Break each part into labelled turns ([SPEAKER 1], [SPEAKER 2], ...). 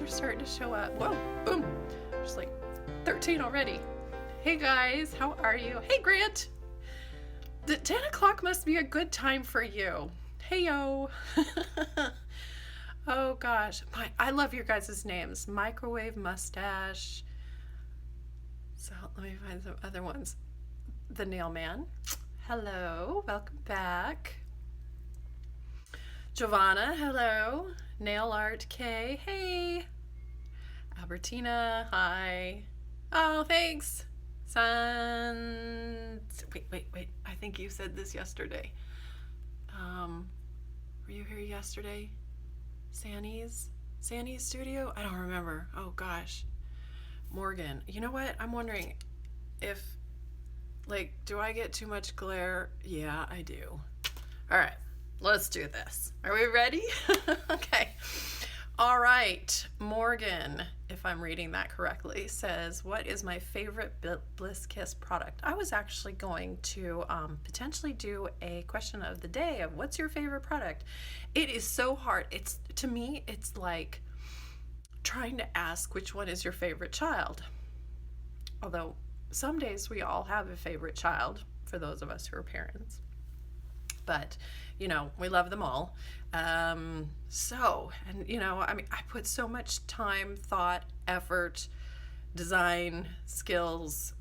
[SPEAKER 1] are starting to show up. Whoa, boom. Just like 13 already. Hey guys, how are you? Hey Grant. The 10 o'clock must be a good time for you. Hey yo. Oh gosh. I love your guys' names. Microwave Mustache. So let me find some other ones. The Nail Man. Hello. Welcome back. Giovanna, hello. Nail Art K, hey. Albertina, hi. Oh, thanks. Wait. I think you said this yesterday. Were you here yesterday? Sanny's studio? I don't remember. Oh gosh. Morgan, you know what? I'm wondering if, do I get too much glare? Yeah, I do. All right. Let's do this. Are we ready? Okay. All right. Morgan, if I'm reading that correctly, says, what is my favorite Bliss Kiss product? I was actually going to potentially do a question of the day of what's your favorite product. It is so hard. To me, it's like trying to ask which one is your favorite child. Although some days we all have a favorite child for those of us who are parents. But, we love them all. I put so much time, thought, effort, design, skills,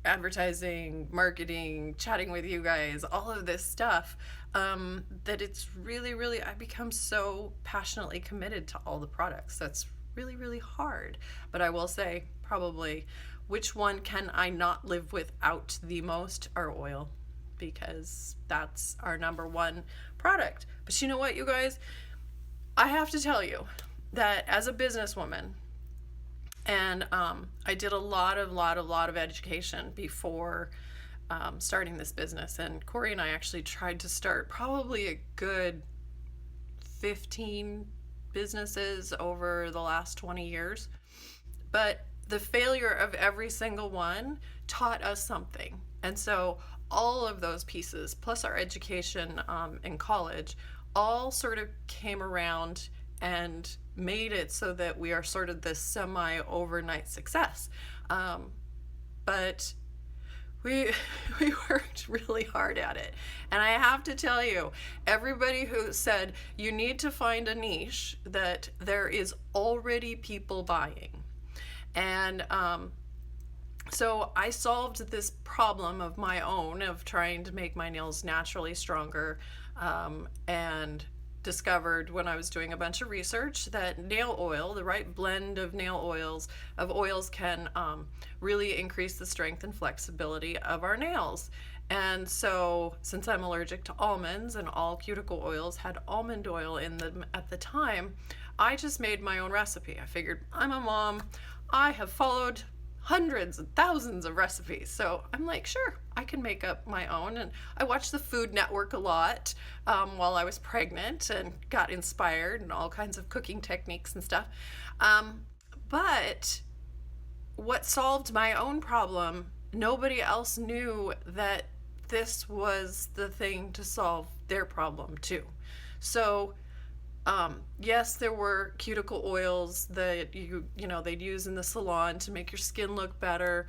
[SPEAKER 1] advertising, marketing, chatting with you guys, all of this stuff, that it's really, really, I become so passionately committed to all the products. That's really, really hard. But I will say, probably, which one can I not live without the most are oil. Because that's our number one product. But you know what, you guys? I have to tell you that as a businesswoman, and I did a lot of education before starting this business. And Corey and I actually tried to start probably a good 15 businesses over the last 20 years. But the failure of every single one taught us something. And so all of those pieces, plus our education in college, all sort of came around and made it so that we are sort of this semi-overnight success. But we worked really hard at it. And I have to tell you, everybody who said you need to find a niche that there is already people buying. And so I solved this problem of my own of trying to make my nails naturally stronger, and discovered when I was doing a bunch of research that nail oil, the right blend of oils can really increase the strength and flexibility of our nails. And so since I'm allergic to almonds and all cuticle oils had almond oil in them at the time, I just made my own recipe. I figured, I'm a mom. I have followed hundreds and thousands of recipes. So I'm like, sure, I can make up my own. And I watched the Food Network a lot while I was pregnant and got inspired and all kinds of cooking techniques and stuff. But what solved my own problem, nobody else knew that this was the thing to solve their problem too. So yes, there were cuticle oils that they'd use in the salon to make your skin look better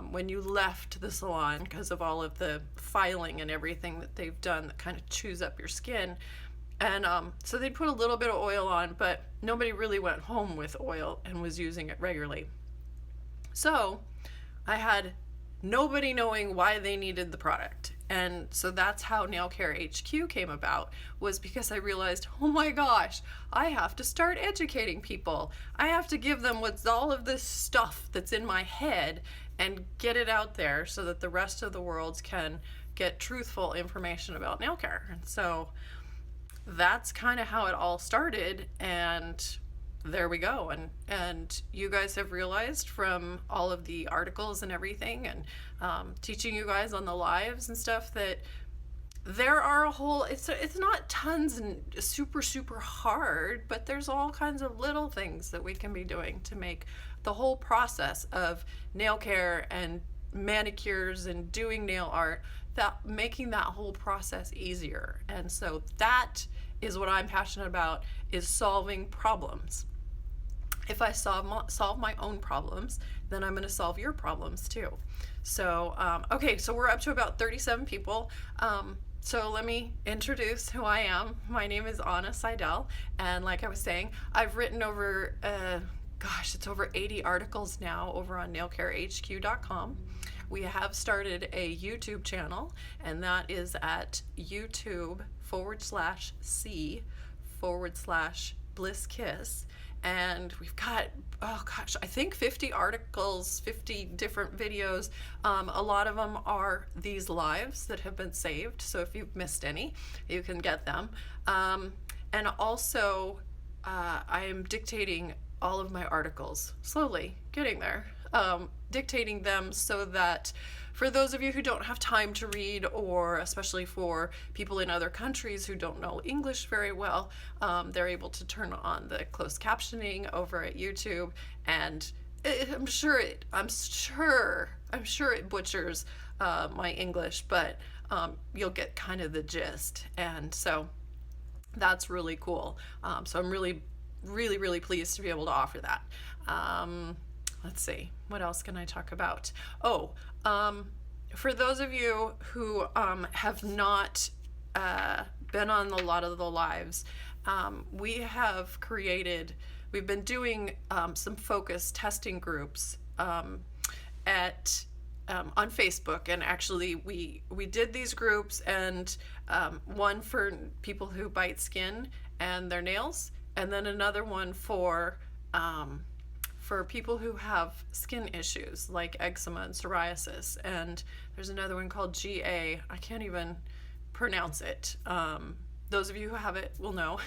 [SPEAKER 1] when you left the salon because of all of the filing and everything that they've done that kind of chews up your skin. And so they'd put a little bit of oil on, but nobody really went home with oil and was using it regularly. So I had nobody knowing why they needed the product. And so that's how Nail Care HQ came about, was because I realized, oh my gosh, I have to start educating people. I have to give them what's all of this stuff that's in my head and get it out there so that the rest of the world can get truthful information about nail care. And so that's kind of how it all started, and there we go. And you guys have realized from all of the articles and everything, and teaching you guys on the lives and stuff, that there are it's not tons and super hard, but there's all kinds of little things that we can be doing to make the whole process of nail care and manicures and doing nail art, that making that whole process easier. And so that is what I'm passionate about, is solving problems. if I solve my own problems, then I'm going to solve your problems too. So, okay, so we're up to about 37 people. So let me introduce who I am. My name is Anna Seidel, and like I was saying, I've written over, it's over 80 articles now over on nailcarehq.com. We have started a YouTube channel, and that is at YouTube/C/BlissKiss. And we've got, I think 50 articles, 50 different videos. A lot of them are these lives that have been saved. So if you've missed any, you can get them. And also, I am dictating all of my articles, slowly getting there. Dictating them so that for those of you who don't have time to read, or especially for people in other countries who don't know English very well, they're able to turn on the closed captioning over at YouTube, and I'm sure it butchers my English, but you'll get kind of the gist, and so that's really cool. So I'm really, really, really pleased to be able to offer that. Let's see, what else can I talk about? For those of you who have not been on a lot of the lives, we've been doing some focus testing groups on Facebook, and actually we did these groups, and one for people who bite skin and their nails, and then another one for people who have skin issues like eczema and psoriasis, and there's another one called GA. I can't even pronounce it. Those of you who have it will know.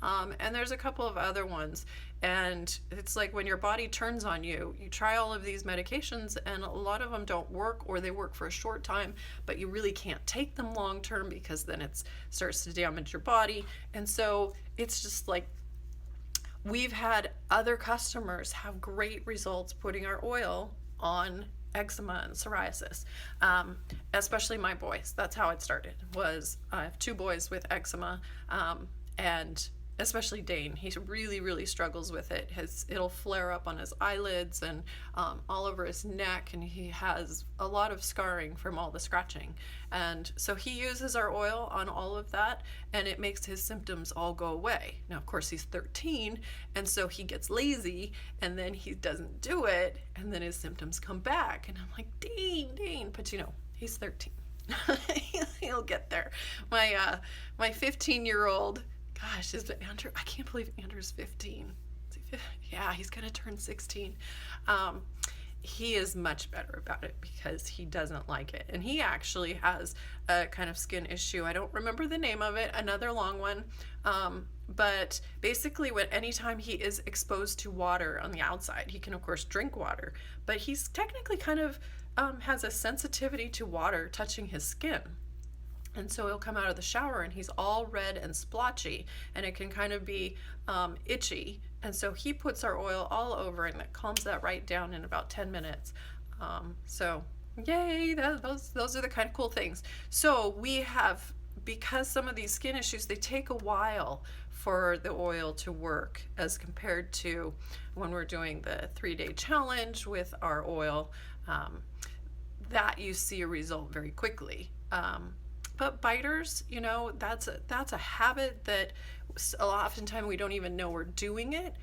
[SPEAKER 1] And there's a couple of other ones, and it's like when your body turns on you, you try all of these medications, and a lot of them don't work, or they work for a short time, but you really can't take them long term because then it starts to damage your body. And so it's just like, we've had other customers have great results putting our oil on eczema and psoriasis, especially my boys. That's how it started. I have 2 boys with eczema, and especially Dane. He really, really struggles with it. It'll flare up on his eyelids and all over his neck, and he has a lot of scarring from all the scratching. And so he uses our oil on all of that, and it makes his symptoms all go away. Now, of course, he's 13, and so he gets lazy, and then he doesn't do it, and then his symptoms come back. And I'm like, Dane, but he's 13. He'll get there. My 15-year-old, gosh, is it Andrew? I can't believe Andrew's 15. Yeah, he's gonna turn 16. He is much better about it because he doesn't like it, and he actually has a kind of skin issue. I don't remember the name of it. Another long one. But basically, anytime he is exposed to water on the outside, he can of course drink water, but he's technically kind of has a sensitivity to water touching his skin. And so he'll come out of the shower and he's all red and splotchy, and it can kind of be itchy. And so he puts our oil all over, and it calms that right down in about 10 minutes. So yay, those are the kind of cool things. So we have, because some of these skin issues, they take a while for the oil to work as compared to when we're doing the 3-day challenge with our oil, that you see a result very quickly. But biters, that's a habit that oftentimes we don't even know we're doing it.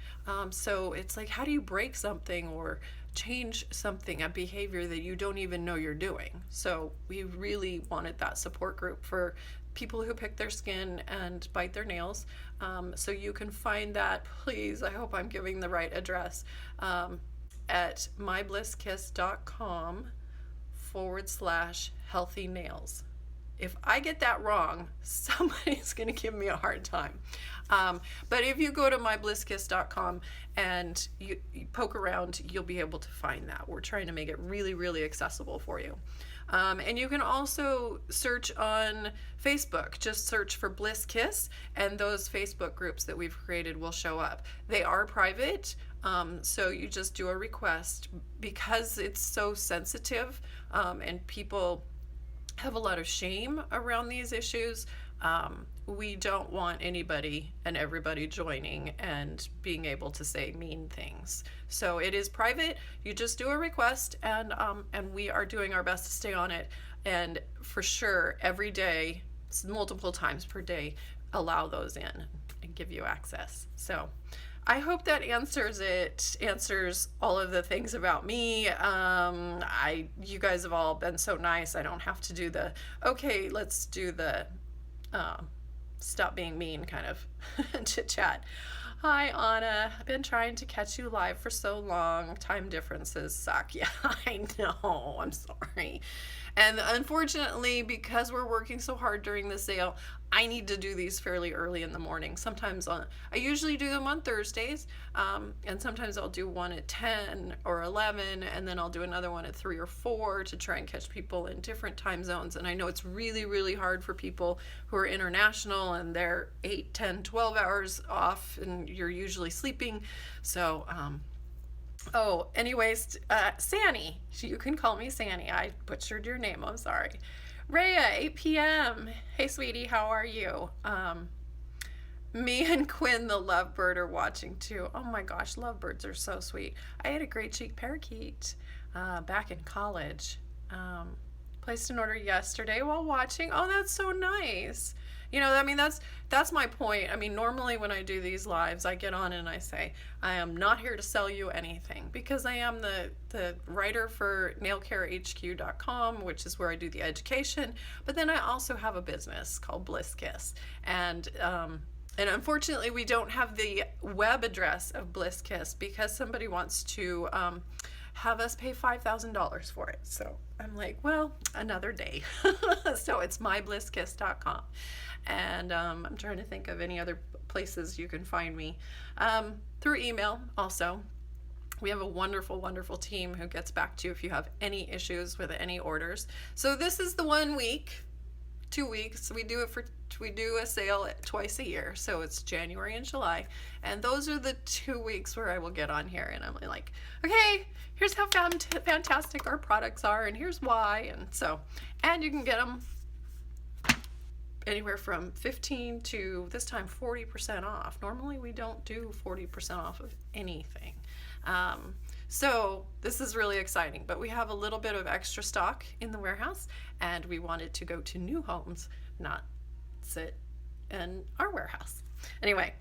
[SPEAKER 1] So it's like, how do you break something or change something, a behavior that you don't even know you're doing? So we really wanted that support group for people who pick their skin and bite their nails. So you can find that, please, I hope I'm giving the right address, at myblisskiss.com/healthy nails. If I get that wrong, somebody's going to give me a hard time. But if you go to myblisskiss.com and you poke around, you'll be able to find that. We're trying to make it really, really accessible for you. And you can also search on Facebook. Just search for Bliss Kiss, and those Facebook groups that we've created will show up. They are private, so you just do a request. Because it's so sensitive, and people have a lot of shame around these issues. We don't want anybody and everybody joining and being able to say mean things. So it is private. You just do a request, and we are doing our best to stay on it. And for sure, every day, multiple times per day, allow those in and give you access. So I hope that answers all of the things about me. You guys have all been so nice. I don't have to do the, okay, let's do the stop being mean kind of chit chat. Hi, Anna. I've been trying to catch you live for so long. Time differences suck. Yeah, I know. I'm sorry. And unfortunately, because we're working so hard during the sale, I need to do these fairly early in the morning. Sometimes I usually do them on Thursdays, and sometimes I'll do one at 10 or 11, and then I'll do another one at 3 or 4 to try and catch people in different time zones. And I know it's really, really hard for people who are international and they're 8, 10, 12 hours off, and you're usually sleeping. So, anyways, Sanny, you can call me Sanny. I butchered your name, I'm sorry. Rhea, 8 p.m. Hey, sweetie, how are you? Me and Quinn, the lovebird, are watching too. Oh my gosh, lovebirds are so sweet. I had a great cheek parakeet back in college. Placed an order yesterday while watching. Oh, that's so nice. You know, I mean, that's my point. I mean, normally when I do these lives, I get on and I say, I am not here to sell you anything, because I am the writer for nailcarehq.com, which is where I do the education. But then I also have a business called Bliss Kiss. And unfortunately, we don't have the web address of Bliss Kiss because somebody wants to have us pay $5,000 for it. So I'm like, well, another day. So it's myBlissKiss.com. And I'm trying to think of any other places you can find me. Through email also. We have a wonderful, wonderful team who gets back to you if you have any issues with any orders. So this is the 1 week, 2 weeks. We do a sale twice a year. So it's January and July. And those are the 2 weeks where I will get on here and I'm like, okay, here's how fantastic our products are and here's why. And you can get them anywhere from 15 to this time 40% off. Normally we don't do 40% off of anything. So this is really exciting, but we have a little bit of extra stock in the warehouse and we wanted to go to new homes, not sit in our warehouse. Anyway,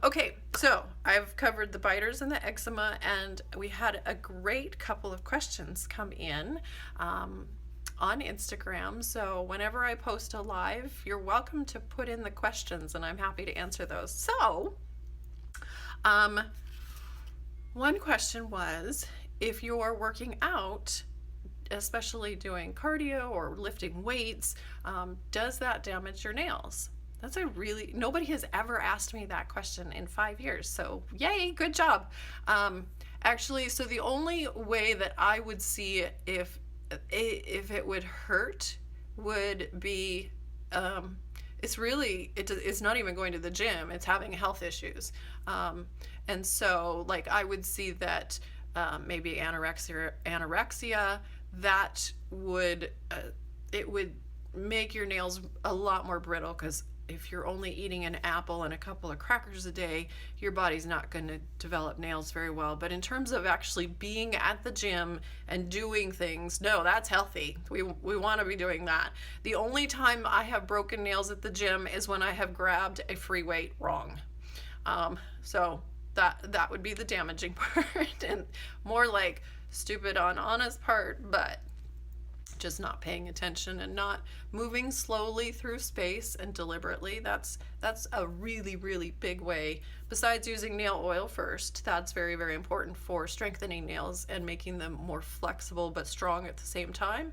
[SPEAKER 1] okay, so I've covered the biters and the eczema, and we had a great couple of questions come in on Instagram. So whenever I post a live, you're welcome to put in the questions and I'm happy to answer those. So, one question was, if you're working out, especially doing cardio or lifting weights, does that damage your nails? That's nobody has ever asked me that question in 5 years. So yay, good job. Actually, so the only way that I would see if it would hurt would be, it's not even going to the gym, it's having health issues. And so like I would see that maybe anorexia, that would, it would make your nails a lot more brittle, because if you're only eating an apple and a couple of crackers a day, your body's not going to develop nails very well. But in terms of actually being at the gym and doing things, no, that's healthy. We want to be doing that. The only time I have broken nails at the gym is when I have grabbed a free weight wrong. So that would be the damaging part, and more like stupid on Anna's part, but just not paying attention and not moving slowly through space and deliberately. That's a really, really big way. Besides using nail oil first, that's very, very important for strengthening nails and making them more flexible but strong at the same time.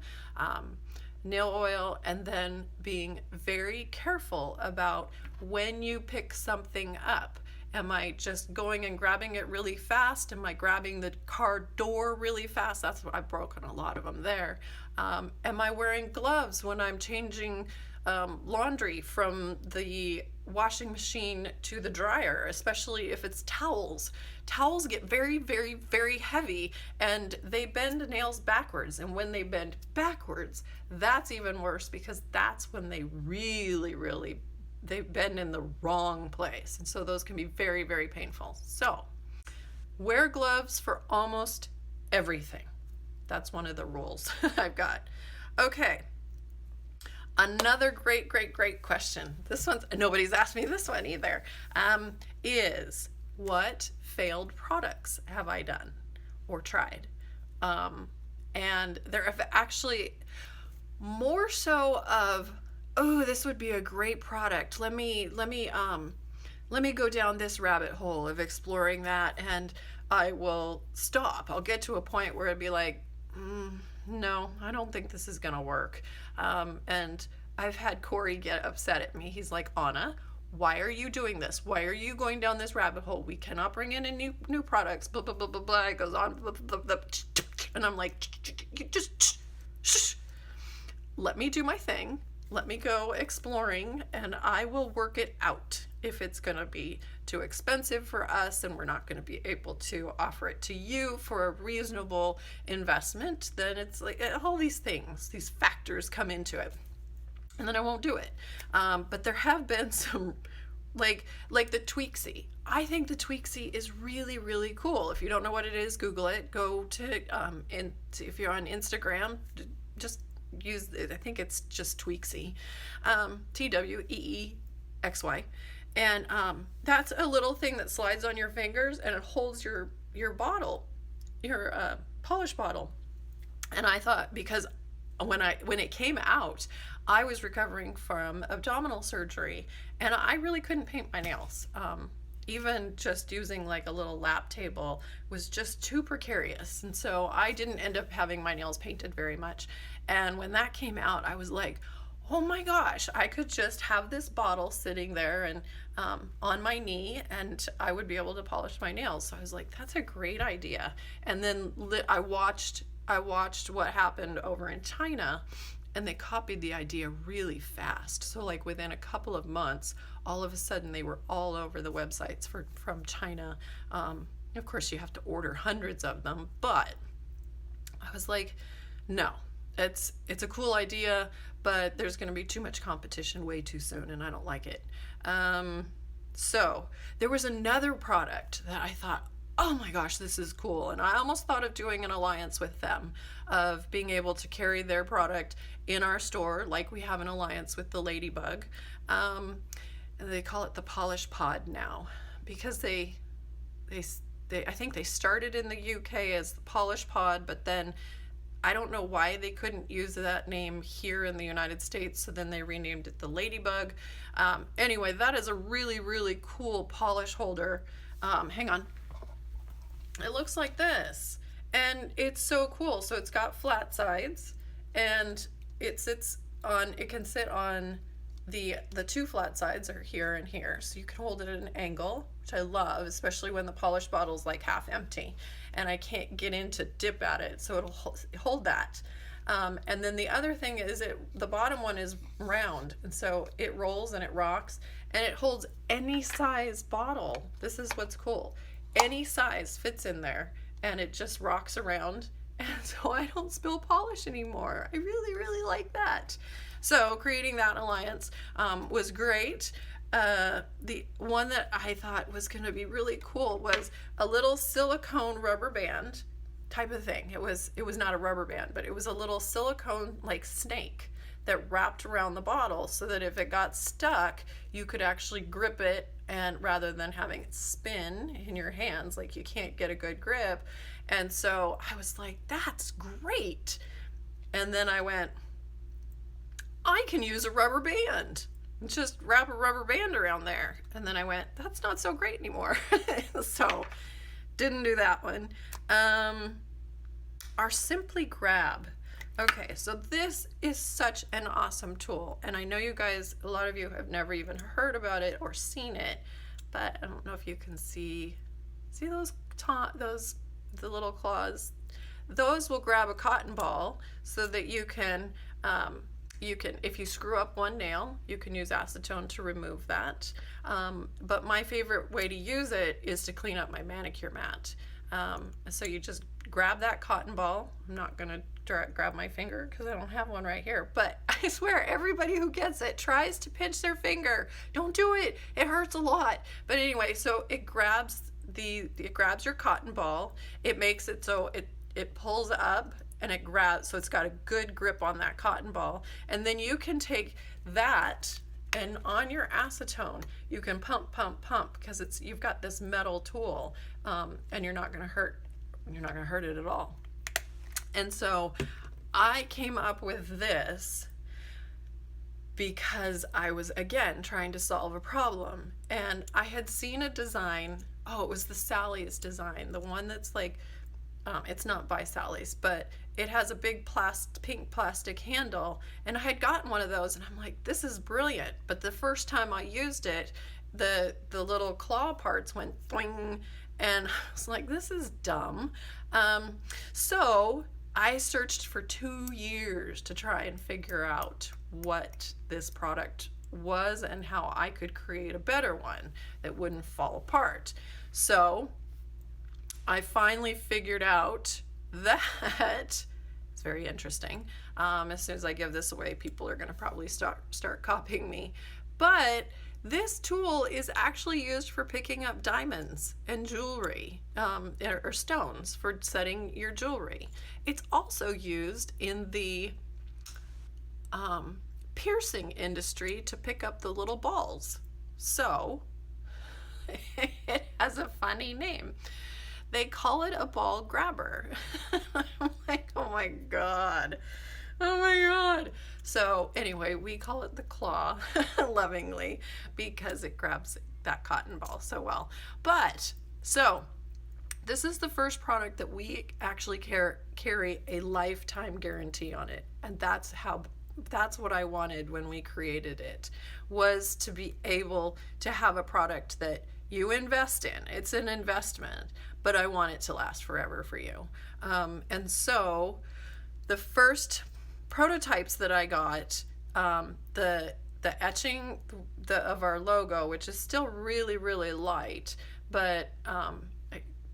[SPEAKER 1] Nail oil, and then being very careful about when you pick something up. Am I just going and grabbing it really fast? Am I grabbing the car door really fast? That's what I've broken a lot of them there. Am I wearing gloves when I'm changing laundry from the washing machine to the dryer, especially if it's towels. Towels get very, very, very heavy and they bend nails backwards. And when they bend backwards, that's even worse because that's when they really, they bend in the wrong place. And so those can be very, very painful. So wear gloves for almost everything. That's one of the rules I've got. Okay. Another great question. This one's, nobody's asked me this one either, is what failed products have I done or tried? And there have actually more so of, oh, this would be a great product. Let me go down this rabbit hole of exploring that, and I will stop. I'll get to a point where it'd be like, no, I don't think this is gonna work. And I've had Corey get upset at me. He's like, Anna, why are you doing this? Why are you going down this rabbit hole? We cannot bring in any new products, blah, blah, blah, blah, blah. It goes on, blah, blah, blah, blah. And I'm like, just shh. Let me do my thing. Let me go exploring, and I will work it out. If it's going to be too expensive for us and we're not going to be able to offer it to you for a reasonable investment, then it's like all these things, these factors come into it, and then I won't do it. But there have been some, like the Tweaksy. I think the Tweaksy is really cool. If you don't know what it is, Google it. Go to if you're on Instagram, just use it. I think it's just Tweaksy, TWEEXY. And that's a little thing that slides on your fingers and it holds your bottle, your polish bottle. And I thought, because when it came out, I was recovering from abdominal surgery and I really couldn't paint my nails. Even just using like a little lap table was just too precarious. And so I didn't end up having my nails painted very much. And when that came out, I was like, oh my gosh, I could just have this bottle sitting there and on my knee and I would be able to polish my nails. So I was like, that's a great idea. And then I watched what happened over in China, and they copied the idea really fast. So like within a couple of months, all of a sudden they were all over the websites from China. Of course you have to order hundreds of them, but I was like, no, it's a cool idea, but there's going to be too much competition way too soon, and I don't like it. So there was another product that I thought, oh my gosh, this is cool. And I almost thought of doing an alliance with them, of being able to carry their product in our store, like we have an alliance with the Ladybug. And they call it the Polish Pod now, because they I think they started in the UK as the Polish Pod, but then I don't know why they couldn't use that name here in the United States, so then they renamed it the Ladybug. Anyway, that is a really cool polish holder. Hang on. It looks like this, and it's so cool. So it's got flat sides, and it can sit on the two flat sides are here and here, so you can hold it at an angle, which I love, especially when the polish bottle's like half empty and I can't get in to dip at it, so it'll hold that. And then the other thing is the bottom one is round, and so it rolls and it rocks, and it holds any size bottle. This is what's cool. Any size fits in there, and it just rocks around, and so I don't spill polish anymore. I really like that. So creating that alliance was great. The one that I thought was going to be really cool was a little silicone rubber band type of thing. It was not a rubber band, but it was a little silicone like snake that wrapped around the bottle, so that if it got stuck, you could actually grip it, and rather than having it spin in your hands, like you can't get a good grip. And so I was like, that's great. And then I went, I can use a rubber band. Just wrap a rubber band around there. And then I went, that's not so great anymore. So didn't do that one. Our Simply Grab. Okay, so this is such an awesome tool, and I know you guys, a lot of you have never even heard about it or seen it, but I don't know if you can see those the little claws. Those will grab a cotton ball so that you can You can, if you screw up one nail, you can use acetone to remove that. But my favorite way to use it is to clean up my manicure mat. So you just grab that cotton ball. I'm not going to grab my finger because I don't have one right here. But I swear, everybody who gets it tries to pinch their finger. Don't do it. It hurts a lot. But anyway, so it grabs your cotton ball. It makes it so it pulls up and it grabs, so it's got a good grip on that cotton ball. And then you can take that, and on your acetone you can pump because you've got this metal tool, and you're not going to hurt it at all. And so I came up with this because I was, again, trying to solve a problem, and I had seen a design. It was the Sally's design, the one that's like, it's not by Sally's, but it has a big pink plastic handle, and I had gotten one of those, and I'm like, this is brilliant. But the first time I used it, the little claw parts went boing, and I was like, this is dumb. So I searched for 2 years to try and figure out what this product was and how I could create a better one that wouldn't fall apart. So I finally figured out that it's very interesting. As soon as I give this away, people are going to probably start copying me. But this tool is actually used for picking up diamonds and jewelry, or stones for setting your jewelry. It's also used in the piercing industry to pick up the little balls. So it has a funny name. They call it a ball grabber. I'm like, oh my God. Oh my God. So anyway, we call it the claw lovingly because it grabs that cotton ball so well. But so this is the first product that we actually carry a lifetime guarantee on it. And that's what I wanted when we created it, was to be able to have a product that you invest in. It's an investment, but I want it to last forever for you. And so the first prototypes that I got, the etching of our logo, which is still really, really light, but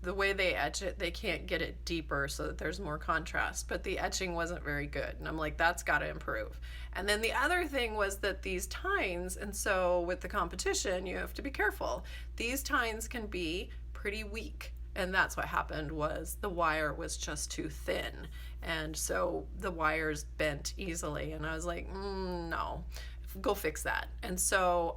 [SPEAKER 1] the way they etch it, they can't get it deeper so that there's more contrast, but the etching wasn't very good. And I'm like, that's got to improve. And then the other thing was that these tines, and so with the competition, you have to be careful. These tines can be pretty weak. And that's what happened, was the wire was just too thin. And so the wires bent easily. And I was like, no, go fix that. And so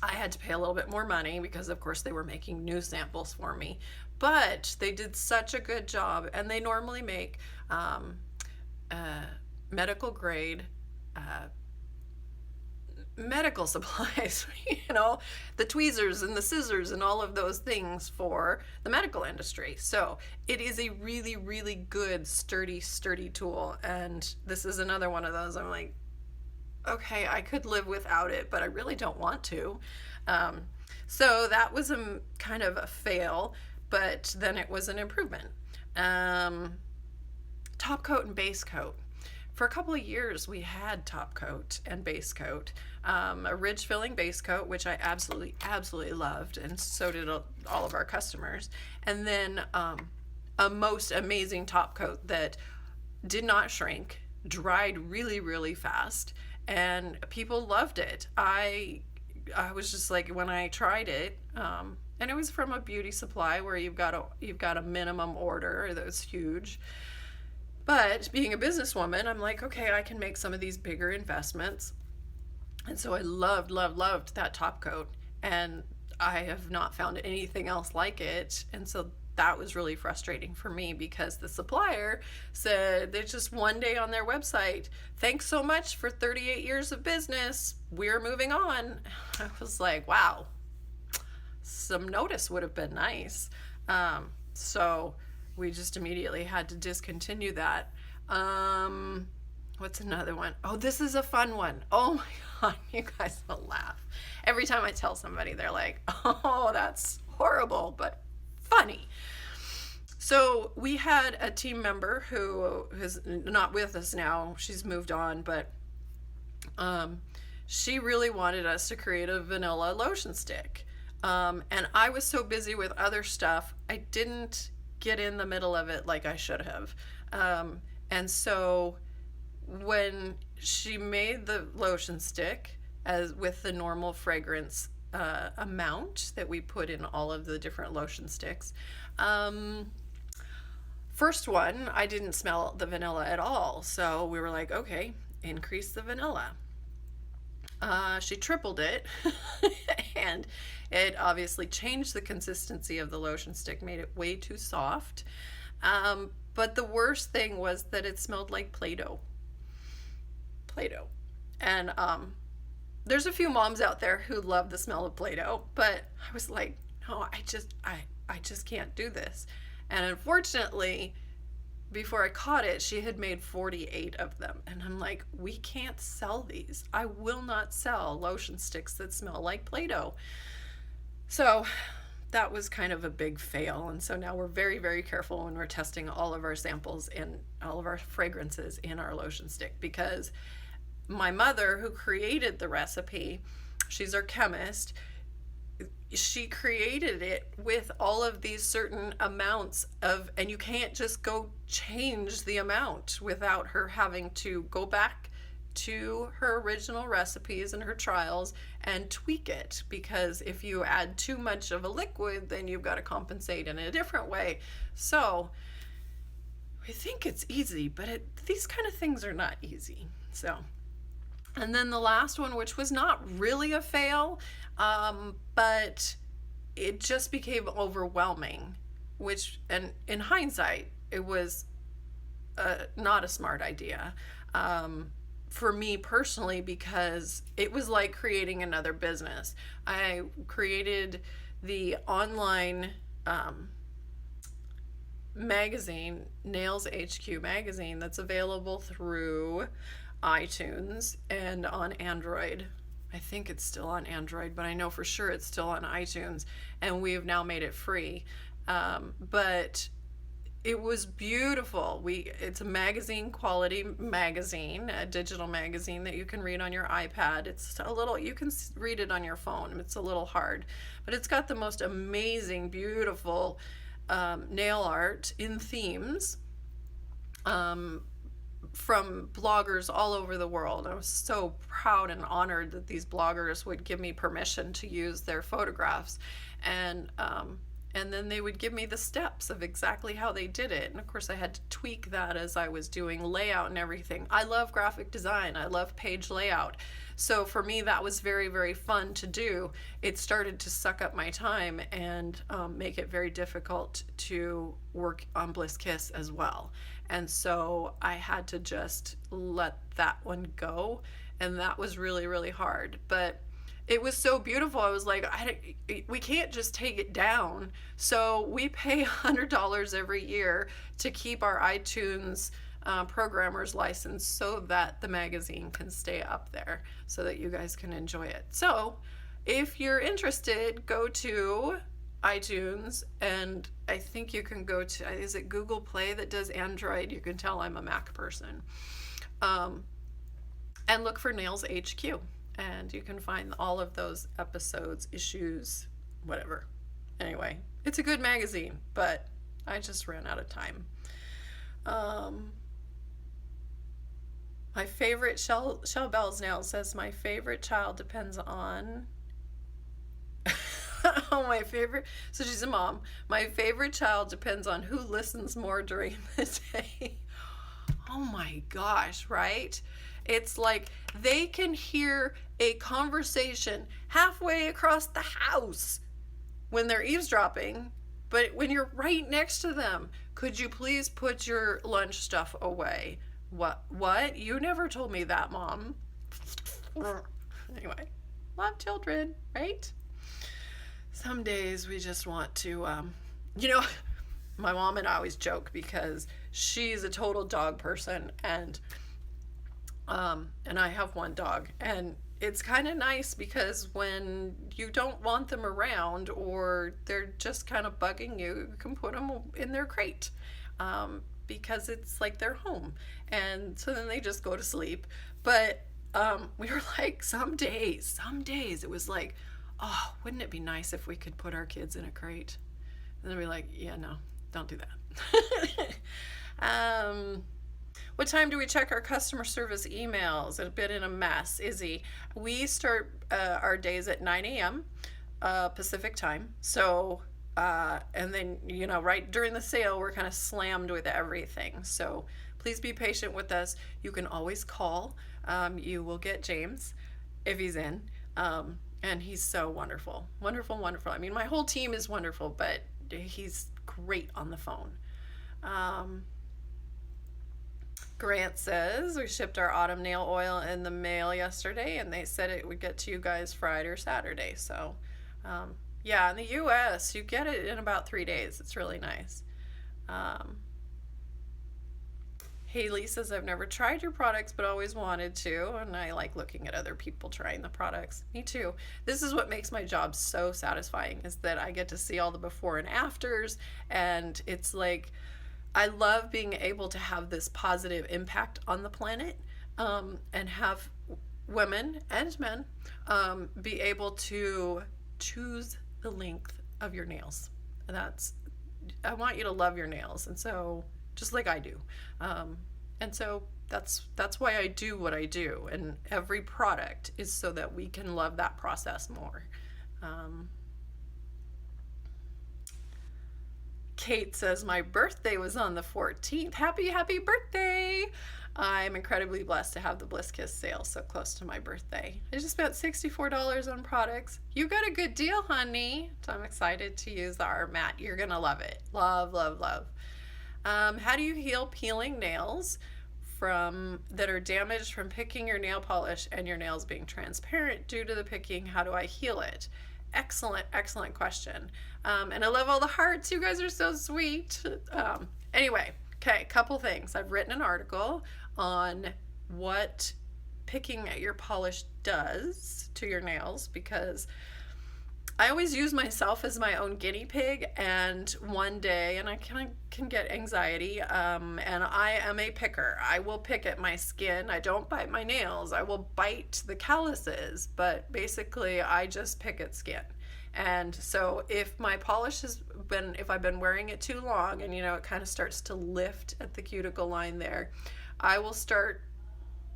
[SPEAKER 1] I had to pay a little bit more money because, of course, they were making new samples for me. But they did such a good job. And they normally make medical grade medical supplies, the tweezers and the scissors and all of those things for the medical industry. So it is a really, really good, sturdy tool. And this is another one of those. I'm like, okay, I could live without it, but I really don't want to. So that was a kind of a fail, but then it was an improvement. Top coat and base coat. For a couple of years, we had top coat and base coat, a ridge filling base coat, which I absolutely loved, and so did all of our customers. And then a most amazing top coat that did not shrink, dried really, really fast, and people loved it. I was just like, when I tried it, and it was from a beauty supply where you've got a minimum order that's huge. But being a businesswoman, I'm like, okay, I can make some of these bigger investments. And so I loved that top coat. And I have not found anything else like it. And so that was really frustrating for me because the supplier said, there's just one day on their website, thanks so much for 38 years of business, we're moving on. I was like, wow, some notice would have been nice. So we just immediately had to discontinue that. What's another one? Oh, this is a fun one. Oh my God, you guys will laugh. Every time I tell somebody, they're like, oh, that's horrible, but funny. So we had a team member who is not with us now. She's moved on, but um, she really wanted us to create a vanilla lotion stick. And I was so busy with other stuff, I didn't get in the middle of it like I should have. And so when she made the lotion stick as with the normal fragrance amount that we put in all of the different lotion sticks, first one, I didn't smell the vanilla at all. So we were like, okay, increase the vanilla. She tripled it, and it obviously changed the consistency of the lotion stick, made it way too soft. But the worst thing was that it smelled like Play-Doh. Play-Doh. And there's a few moms out there who love the smell of Play-Doh, but I was like, no, I just can't do this. And unfortunately, before I caught it, she had made 48 of them. And I'm like, we can't sell these. I will not sell lotion sticks that smell like Play-Doh. So that was kind of a big fail. And so now we're very, very careful when we're testing all of our samples and all of our fragrances in our lotion stick, because my mother, who created the recipe, she's our chemist, she created it with all of these certain amounts of, and you can't just go change the amount without her having to go back to her original recipes and her trials and tweak it, because if you add too much of a liquid, then you've got to compensate in a different way. So we think it's easy, but these kind of things are not easy. So, and then the last one, which was not really a fail, but it just became overwhelming, which, and in hindsight, it was not a smart idea for me personally, because it was like creating another business. I created the online magazine, Nails HQ magazine, that's available through iTunes and on Android. I think it's still on Android, but I know for sure it's still on iTunes, and we have now made it free. But it was beautiful. It's a magazine, quality magazine, a digital magazine that you can read on your iPad. It's a little, you can read it on your phone. It's a little hard, but it's got the most amazing, beautiful nail art in themes. From bloggers all over the world. I was so proud and honored that these bloggers would give me permission to use their photographs, and then they would give me the steps of exactly how they did it. And of course I had to tweak that as I was doing layout and everything. I love graphic design. I love page layout. So for me, that was very, very fun to do. It started to suck up my time and make it very difficult to work on Bliss Kiss as well. And so I had to just let that one go. And that was really, really hard. But it was so beautiful. I was like, we can't just take it down. So we pay $100 every year to keep our iTunes programmer's license so that the magazine can stay up there so that you guys can enjoy it. So if you're interested, go to iTunes, and I think you can go to, is it Google Play that does Android? You can tell I'm a Mac person. And look for Nails HQ, and you can find all of those episodes, issues, whatever. Anyway, it's a good magazine, but I just ran out of time. My favorite, Shell Bell's Nails says, my favorite child depends on oh, my favorite, so she's a mom. My favorite child depends on who listens more during the day. Oh my gosh, right? It's like they can hear a conversation halfway across the house when they're eavesdropping, but when you're right next to them, could you please put your lunch stuff away? What? You never told me that, Mom. Anyway, love children, right? Some days we just want to, my mom and I always joke because she's a total dog person, and And I have one dog, and it's kind of nice because when you don't want them around or they're just kind of bugging you, you can put them in their crate, because it's like their home. And so then they just go to sleep. But we were like, some days it was like, oh, wouldn't it be nice if we could put our kids in a crate? And then we're like, yeah, no, don't do that. What time do we check our customer service emails? It's been in a mess. Izzy, we start our days at 9 a.m. Pacific time. So, and then, right during the sale, we're kind of slammed with everything. So please be patient with us. You can always call. You will get James if he's in. And he's so wonderful. Wonderful, wonderful. I mean, my whole team is wonderful, but he's great on the phone. Grant says we shipped our autumn nail oil in the mail yesterday, and they said it would get to you guys Friday or Saturday. So, yeah, in the U.S., you get it in about 3 days. It's really nice. Haley says, I've never tried your products, but always wanted to, and I like looking at other people trying the products. Me too. This is what makes my job so satisfying, is that I get to see all the before and afters, and it's like, I love being able to have this positive impact on the planet, and have women and men be able to choose the length of your nails. I want you to love your nails, and so just like I do. And so that's why I do what I do, and every product is so that we can love that process more. Kate says, my birthday was on the 14th. Happy birthday! I'm incredibly blessed to have the Bliss Kiss sale so close to my birthday. I just spent $64 on products. You got a good deal, honey. So I'm excited to use the art mat. You're gonna love it. Love, love, love. How do you heal peeling nails that are damaged from picking your nail polish and your nails being transparent due to the picking? How do I heal it? Excellent question. And I love all the hearts. You guys are so sweet. Anyway, okay, couple things. I've written an article on what picking at your polish does to your nails, because I always use myself as my own guinea pig, and one day, and I can get anxiety, and I am a picker. I will pick at my skin. I don't bite my nails. I will bite the calluses, but basically I just pick at skin. And so if my polish if I've been wearing it too long, and it kind of starts to lift at the cuticle line there, I will start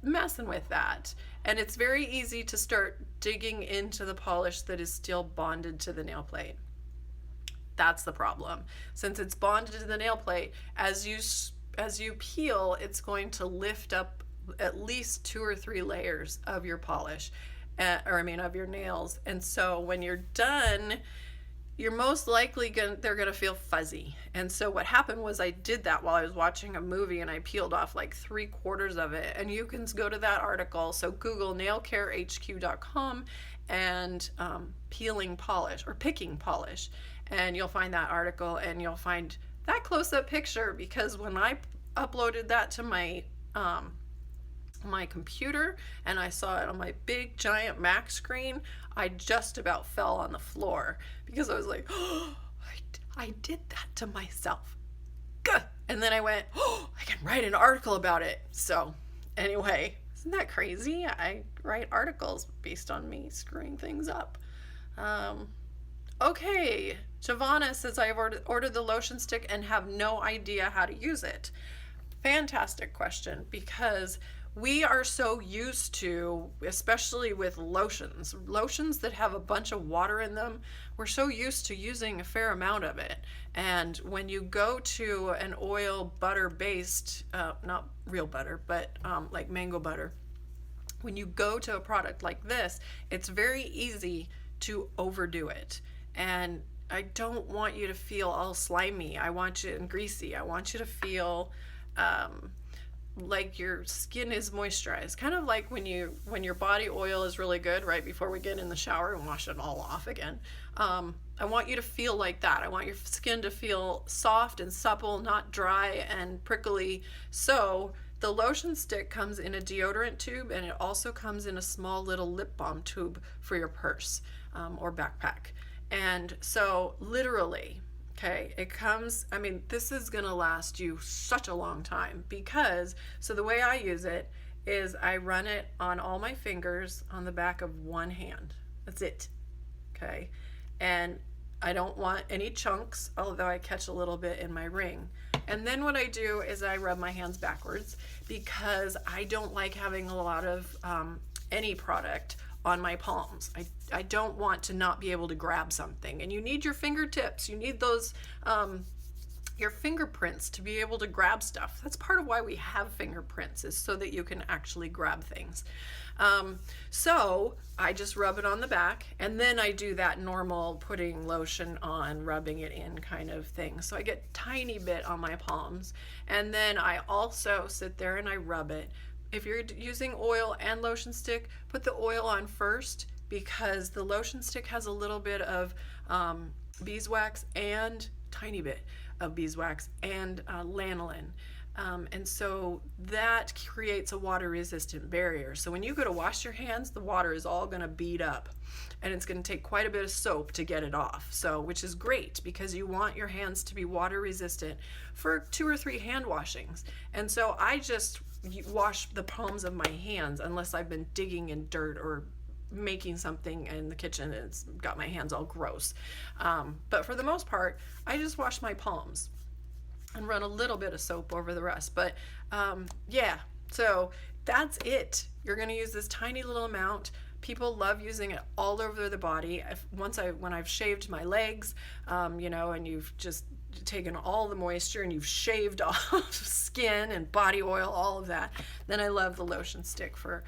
[SPEAKER 1] messing with that. And it's very easy to start digging into the polish that is still bonded to the nail plate. That's the problem. Since it's bonded to the nail plate, as you peel, it's going to lift up at least 2 or 3 layers of your polish, of your nails. And so when you're done, you're most likely they're gonna feel fuzzy. And so what happened was, I did that while I was watching a movie, and I peeled off like 3/4 of it. And you can go to that article. So Google nailcarehq.com and peeling polish or picking polish, and you'll find that article, and you'll find that close-up picture, because when I uploaded that to my computer and I saw it on my big giant Mac screen, I just about fell on the floor, because I was like, oh, I did that to myself. Gah! And then I went, oh, I can write an article about it. So anyway, isn't that crazy? I write articles based on me screwing things up. Okay, Giovanna says, I have ordered the lotion stick and have no idea how to use it. Fantastic question, because we are so used to, especially with lotions that have a bunch of water in them, we're so used to using a fair amount of it. And when you go to an oil butter based, not real butter, but like mango butter, when you go to a product like this, it's very easy to overdo it. And I don't want you to feel all slimy. I want you and greasy. I want you to feel like your skin is moisturized, kind of like when your body oil is really good right before we get in the shower and wash it all off again. I want you to feel like that. I want your skin to feel soft and supple, not dry and prickly. So The lotion stick comes in a deodorant tube, and it also comes in a small little lip balm tube for your purse or backpack. And so literally, okay, it comes, I mean, this is gonna last you such a long time because, so the way I use it is I run it on all my fingers on the back of one hand. That's it, okay? And I don't want any chunks, although I catch a little bit in my ring. And then what I do is I rub my hands backwards because I don't like having a lot of any product on my palms. I don't want to not be able to grab something. And you need your fingertips. You need those, your fingerprints to be able to grab stuff. That's part of why we have fingerprints, is so that you can actually grab things. So I just rub it on the back, and then I do that normal putting lotion on, rubbing it in kind of thing. So I get tiny bit on my palms, and then I also sit there and I rub it. If you're using oil and lotion stick, put the oil on first because the lotion stick has a little bit of beeswax and tiny bit of beeswax and lanolin. And so that creates a water resistant barrier. So when you go to wash your hands, the water is all going to bead up, and it's going to take quite a bit of soap to get it off. So, which is great because you want your hands to be water resistant for 2 or 3 hand washings. And so I just wash the palms of my hands unless I've been digging in dirt or making something in the kitchen and it's got my hands all gross. But for the most part, I just wash my palms and run a little bit of soap over the rest. But yeah, so that's it. You're going to use this tiny little amount. People love using it all over the body. When I've shaved my legs, you know, and you've just taken all the moisture and you've shaved off skin and body oil, all of that, then I love the lotion stick for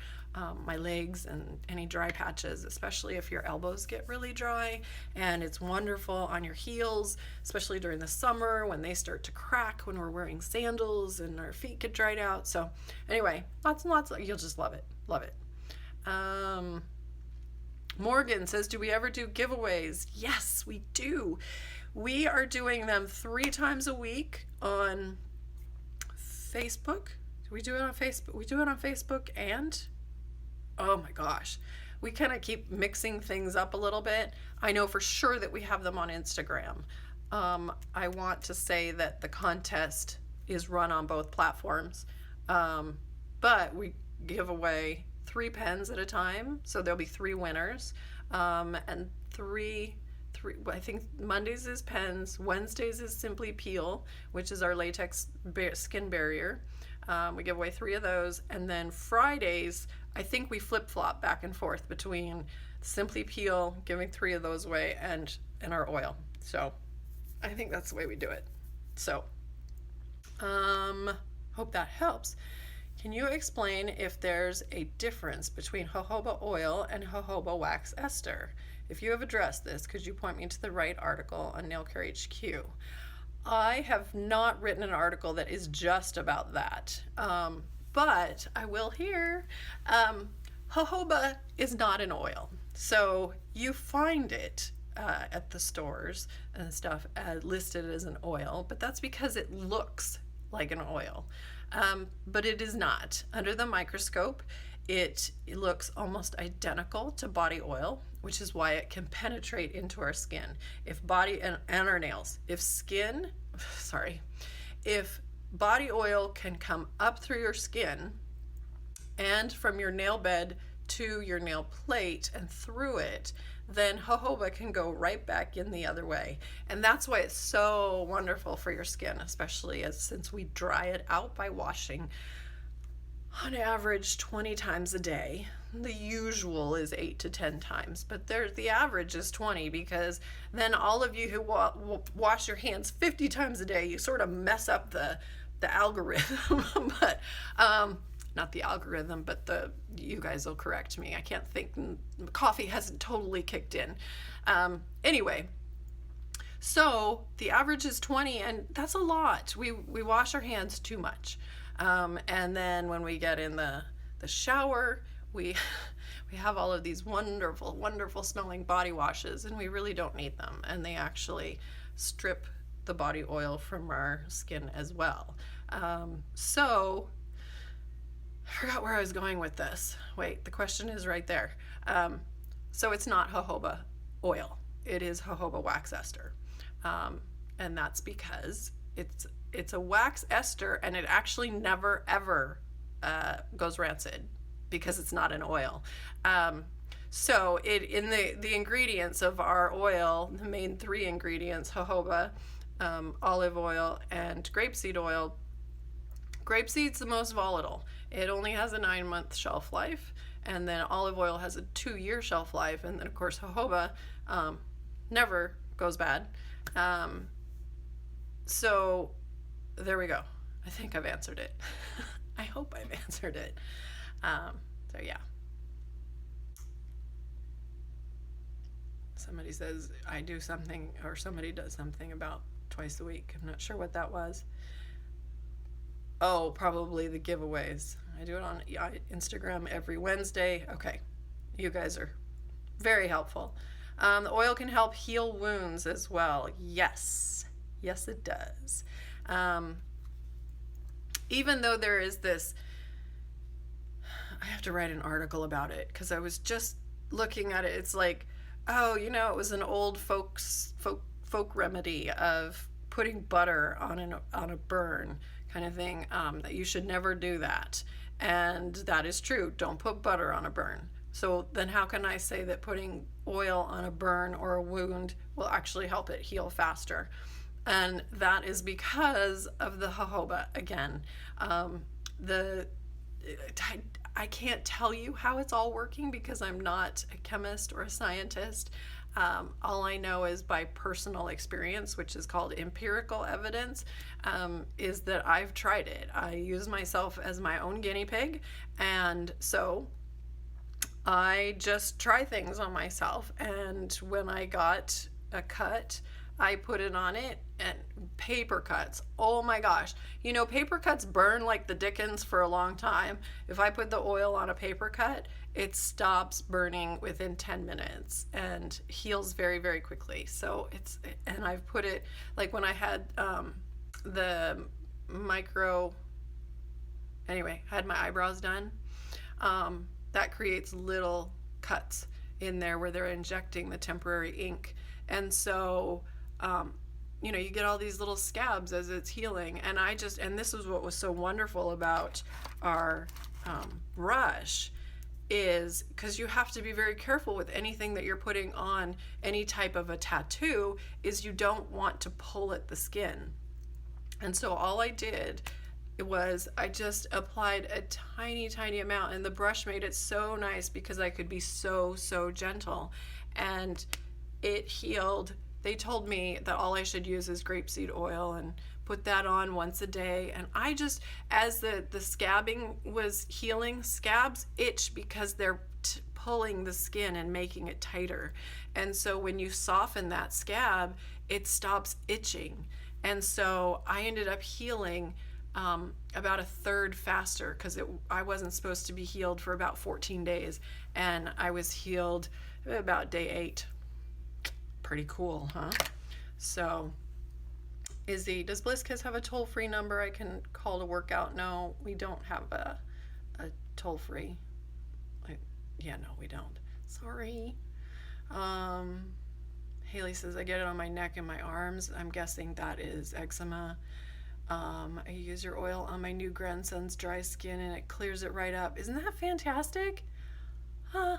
[SPEAKER 1] my legs and any dry patches, especially if your elbows get really dry. And it's wonderful on your heels, especially during the summer when they start to crack when we're wearing sandals and our feet get dried out. So anyway, lots and lots, you'll just love it. Love it. Morgan says, do we ever do giveaways? Yes, we do. We are doing them 3 times a week on Facebook. Do we do it on Facebook? We do it on Facebook, and oh my gosh, we kind of keep mixing things up a little bit. I know for sure that we have them on Instagram. I want to say that the contest is run on both platforms, but we give away 3 pens at a time, so there'll be 3 winners, and three. I think Mondays is pens, Wednesdays is Simply Peel, which is our latex skin barrier. We give away 3 of those, and then Fridays, I think we flip-flop back and forth between Simply Peel, giving 3 of those away, and our oil. So I think that's the way we do it. So hope that helps. Can you explain if there's a difference between jojoba oil and jojoba wax ester? If you have addressed this, could you point me to the right article on Nail Care HQ? I have not written an article that is just about that, but I will here. Jojoba is not an oil, so you find it at the stores and stuff listed as an oil, but that's because it looks like an oil, but it is not. Under the microscope, it looks almost identical to body oil, which is why it can penetrate into our skin. If body and our nails, if body oil can come up through your skin and from your nail bed to your nail plate and through it, then jojoba can go right back in the other way. And that's why it's so wonderful for your skin, especially since we dry it out by washing on average 20 times a day. The usual is 8 to 10 times, but the average is 20, because then all of you who wash your hands 50 times a day, you sort of mess up the algorithm. But not the algorithm, but you guys will correct me. I can't think. Coffee hasn't totally kicked in. Anyway, so the average is 20, and that's a lot. We wash our hands too much. And then when we get in the shower, we have all of these wonderful, wonderful smelling body washes, and we really don't need them. And they actually strip the body oil from our skin as well. So I forgot where I was going with this. Wait, the question is right there. So it's not jojoba oil. It is jojoba wax ester. And that's because it's a wax ester, and it actually never ever goes rancid because it's not an oil. So it in the ingredients of our oil, the main three ingredients, jojoba, olive oil, and grapeseed oil. Grapeseed's the most volatile. It only has a 9-month shelf life, and then olive oil has a 2-year shelf life, and then of course jojoba never goes bad. So there we go. I think I've answered it. I hope I've answered it. So yeah. Somebody says I do something, or somebody does something about twice a week. I'm not sure what that was. Oh, probably the giveaways. I do it on Instagram every Wednesday. Okay, you guys are very helpful. The oil can help heal wounds as well. Yes, it does. Even though there is this, I have to write an article about it because I was just looking at it. It's like, oh, it was an old folk remedy of putting butter on a burn kind of thing, that you should never do that. And that is true. Don't put butter on a burn. So then how can I say that putting oil on a burn or a wound will actually help it heal faster? And that is because of the jojoba again. I can't tell you how it's all working because I'm not a chemist or a scientist. All I know is by personal experience, which is called empirical evidence, is that I've tried it. I use myself as my own guinea pig, and so I just try things on myself. And when I got a cut, I put it on it, and paper cuts. Oh my gosh. Paper cuts burn like the dickens for a long time. If I put the oil on a paper cut, it stops burning within 10 minutes and heals very, very quickly. So and I've put it, like when I had had my eyebrows done, that creates little cuts in there where they're injecting the temporary ink. And so, you get all these little scabs as it's healing. And this is what was so wonderful about our brush, is because you have to be very careful with anything that you're putting on any type of a tattoo, is you don't want to pull at the skin. And so all I did was I just applied a tiny amount, and the brush made it so nice because I could be so gentle, and it healed. They told me that all I should use is grapeseed oil and put that on once a day. And I just, as the scabbing was healing, scabs itch because they're pulling the skin and making it tighter. And so when you soften that scab, it stops itching. And so I ended up healing about a third faster because I wasn't supposed to be healed for about 14 days. And I was healed about day 8. Pretty cool, huh? So, Izzy, does Bliss Kiss have a toll-free number I can call to work out? No, we don't have a toll-free. No, we don't. Sorry. Haley says, I get it on my neck and my arms. I'm guessing that is eczema. I use your oil on my new grandson's dry skin and it clears it right up. Isn't that fantastic? Huh?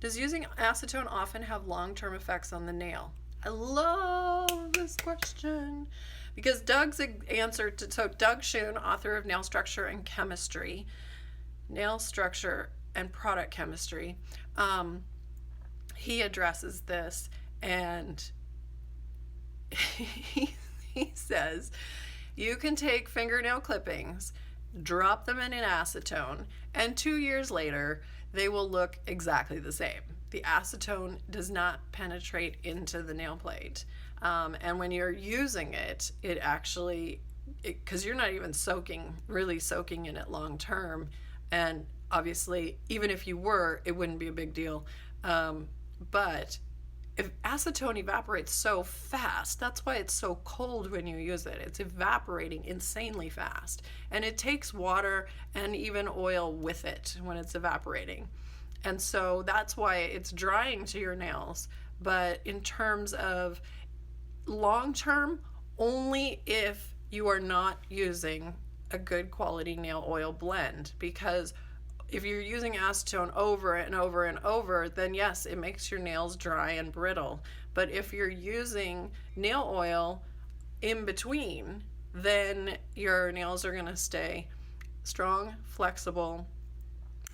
[SPEAKER 1] Does using acetone often have long-term effects on the nail? I love this question because Doug's answer to, so Doug Schoon, author of Nail Structure and Chemistry, Nail Structure and Product Chemistry, he addresses this, and he says you can take fingernail clippings, drop them in an acetone, and 2 years later they will look exactly the same. The acetone does not penetrate into the nail plate. And when you're using it, it actually, because you're not even really soaking in it long term. And obviously, even if you were, it wouldn't be a big deal. But if acetone evaporates so fast, that's why it's so cold when you use it. It's evaporating insanely fast. And it takes water and even oil with it when it's evaporating. And so that's why it's drying to your nails. But in terms of long term, only if you are not using a good quality nail oil blend, because if you're using acetone over and over and over, then yes, it makes your nails dry and brittle. But if you're using nail oil in between, then your nails are going to stay strong, flexible.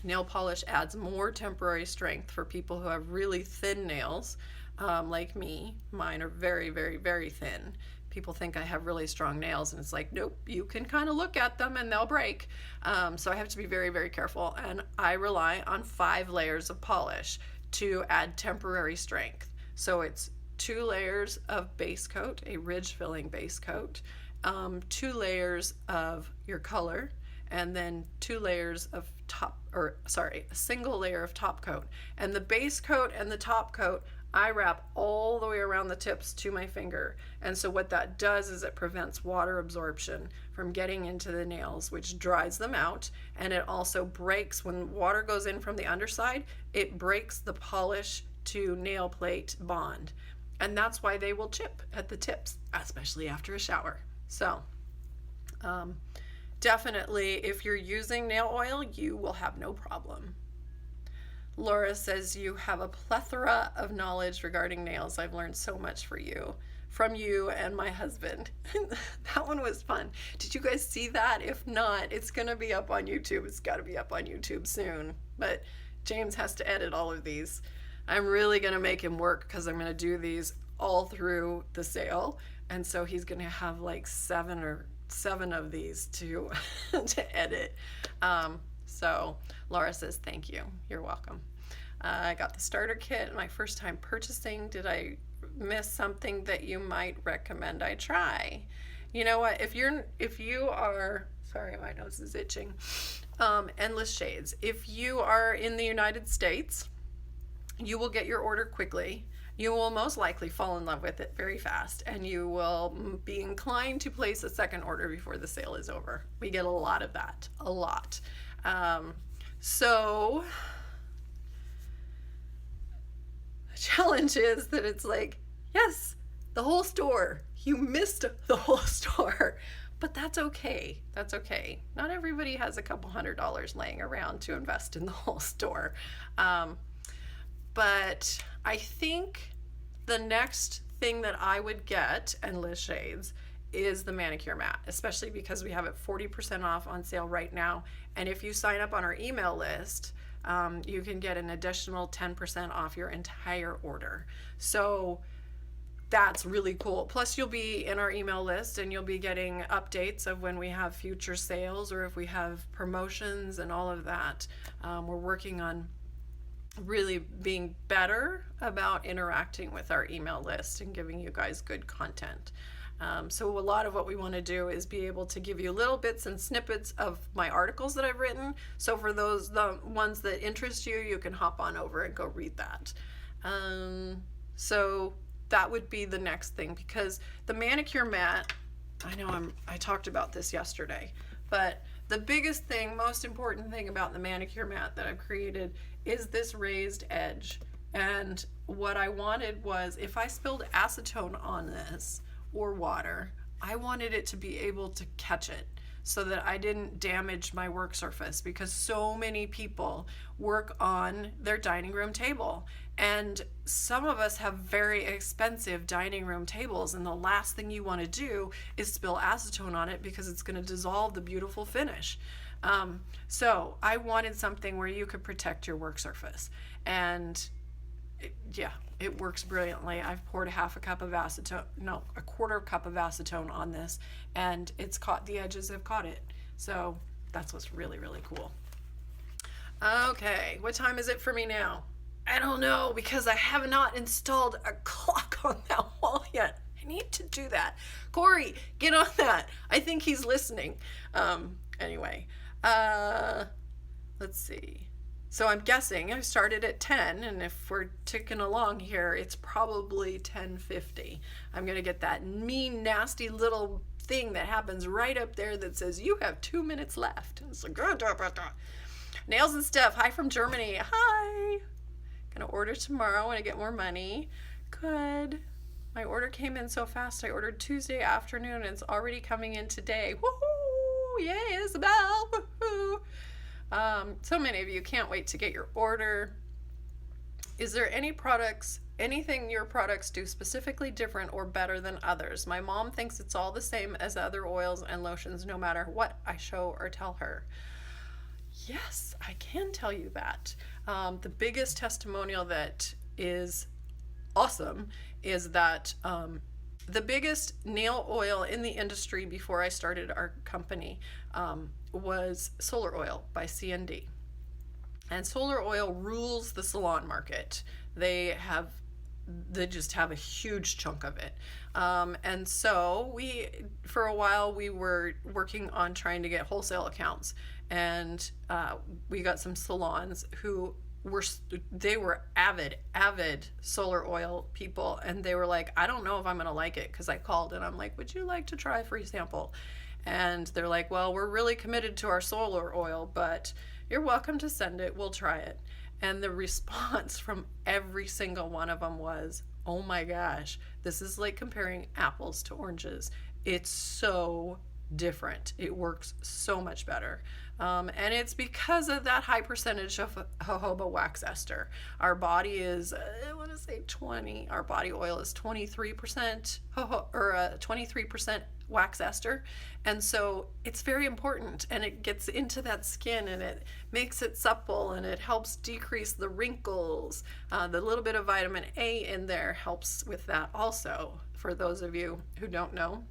[SPEAKER 1] Nail polish adds more temporary strength for people who have really thin nails, like me. Mine are very, very, very thin. People think I have really strong nails, and it's like, nope, you can kind of look at them and they'll break. So I have to be very, very careful. And I rely on 5 layers of polish to add temporary strength. So it's 2 layers of base coat, a ridge filling base coat, 2 layers of your color, and then 2 layers of a single layer of top coat. And the base coat and the top coat, I wrap all the way around the tips to my finger. And so what that does is it prevents water absorption from getting into the nails, which dries them out. And it also breaks, when water goes in from the underside, it breaks the polish to nail plate bond. And that's why they will chip at the tips, especially after a shower. So definitely, if you're using nail oil, you will have no problem. Laura says, you have a plethora of knowledge regarding nails. I've learned so much from you and my husband. That one was fun. Did you guys see that? If not, it's going to be up on YouTube. It's got to be up on YouTube soon. But James has to edit all of these. I'm really going to make him work because I'm going to do these all through the sale. And so he's going to have like 7 of these to edit. So Laura says, thank you. You're welcome. I got the starter kit, my first time purchasing. Did I miss something that you might recommend I try? You know what? If you are, sorry, my nose is itching. Endless Shades. If you are in the United States, you will get your order quickly. You will most likely fall in love with it very fast, and you will be inclined to place a second order before the sale is over. We get a lot of that, a lot. So the challenge is that it's like, yes, the whole store, you missed the whole store, but that's okay. That's okay. Not everybody has a couple $100 laying around to invest in the whole store. But I think the next thing that I would get, Endless Shades, is the manicure mat, especially because we have it 40% off on sale right now. And if you sign up on our email list, you can get an additional 10% off your entire order. So that's really cool. Plus you'll be in our email list and you'll be getting updates of when we have future sales or if we have promotions and all of that. We're working on really being better about interacting with our email list and giving you guys good content. So a lot of what we want to do is be able to give you little bits and snippets of my articles that I've written. So for those, the ones that interest you, you can hop on over and go read that. So that would be the next thing, because the manicure mat, I talked about this yesterday, but the biggest thing, most important thing about the manicure mat that I've created is this raised edge. And what I wanted was, if I spilled acetone on this or water, I wanted it to be able to catch it so that I didn't damage my work surface, because so many people work on their dining room table, and some of us have very expensive dining room tables, and the last thing you want to do is spill acetone on it because it's going to dissolve the beautiful finish. So I wanted something where you could protect your work surface, and it works brilliantly. I've poured a quarter cup of acetone on this, and the edges have caught it. So that's what's really, really cool. Okay, what time is it for me now? I don't know, because I have not installed a clock on that wall yet. I need to do that. Corey, get on that. I think he's listening. Anyway, let's see. So I'm guessing I started at 10, and if we're ticking along here, it's probably 10:50. I'm gonna get that mean, nasty little thing that happens right up there that says you have 2 minutes left. And it's like, Nails and Stuff. Hi from Germany. Hi. Gonna order tomorrow when I get more money. Good. My order came in so fast. I ordered Tuesday afternoon and it's already coming in today. Woohoo! Yay, Isabel! Woohoo! So many of you can't wait to get your order. Is there anything your products do specifically different or better than others? My mom thinks it's all the same as other oils and lotions no matter what I show or tell her. Yes, I can tell you that. The biggest testimonial that is awesome is that the biggest nail oil in the industry before I started our company was Solar Oil by CND. And Solar Oil rules the salon market. They just have a huge chunk of it. And so for a while, we were working on trying to get wholesale accounts. And we got some salons who they were avid Solar Oil people, and they were like, I don't know if I'm gonna like it, because I called and I'm like, would you like to try a free sample? And they're like, well, we're really committed to our Solar Oil, but you're welcome to send it, we'll try it. And the response from every single one of them was, oh my gosh, this is like comparing apples to oranges. It's so different. It works so much better. And it's because of that high percentage of jojoba wax ester. Our body is, I want to say 20, our body oil is 23% 23% wax ester. And so it's very important, and it gets into that skin and it makes it supple and it helps decrease the wrinkles. The little bit of vitamin A in there helps with that also. For those of you who don't know,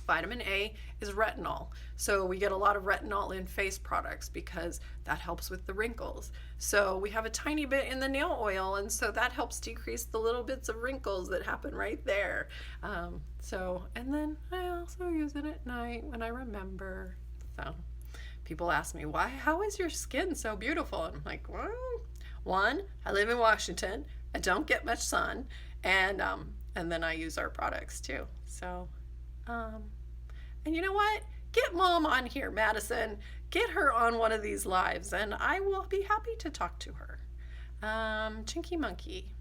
[SPEAKER 1] vitamin A is retinol. So we get a lot of retinol in face products because that helps with the wrinkles. So we have a tiny bit in the nail oil, and so that helps decrease the little bits of wrinkles that happen right there. And then I also use it at night when I remember. So people ask me, how is your skin so beautiful? And I'm like, well, one, I live in Washington, I don't get much sun, and then I use our products too. So and you know what? Get Mom on here, Madison. Get her on one of these lives, and I will be happy to talk to her. Chinky Monkey,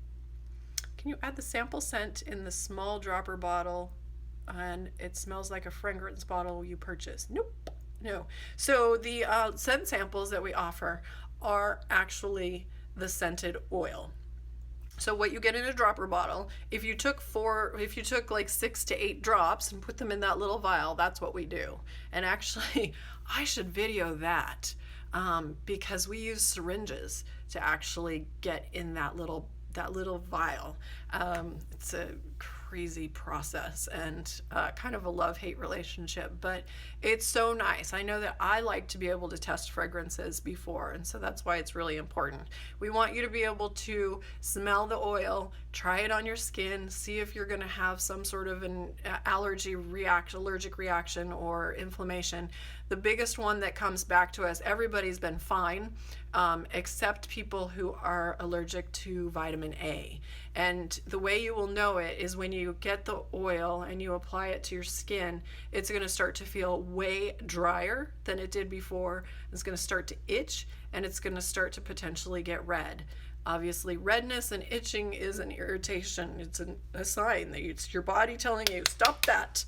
[SPEAKER 1] can you add the sample scent in the small dropper bottle, and it smells like a fragrance bottle you purchased? Nope, no. So the scent samples that we offer are actually the scented oil. So what you get in a dropper bottle, if you took like 6 to 8 drops and put them in that little vial, that's what we do. And actually, I should video that because we use syringes to actually get in that little vial. It's a crazy process and kind of a love-hate relationship, but it's so nice. I know that I like to be able to test fragrances before, and so that's why it's really important. We want you to be able to smell the oil, try it on your skin, see if you're going to have some sort of an allergic reaction or inflammation. The biggest one that comes back to us, everybody's been fine, except people who are allergic to vitamin A. And the way you will know it is when you get the oil and you apply it to your skin, it's going to start to feel way drier than it did before. It's going to start to itch, and it's going to start to potentially get red. Obviously, redness and itching is an irritation. It's a sign that it's your body telling you, stop that.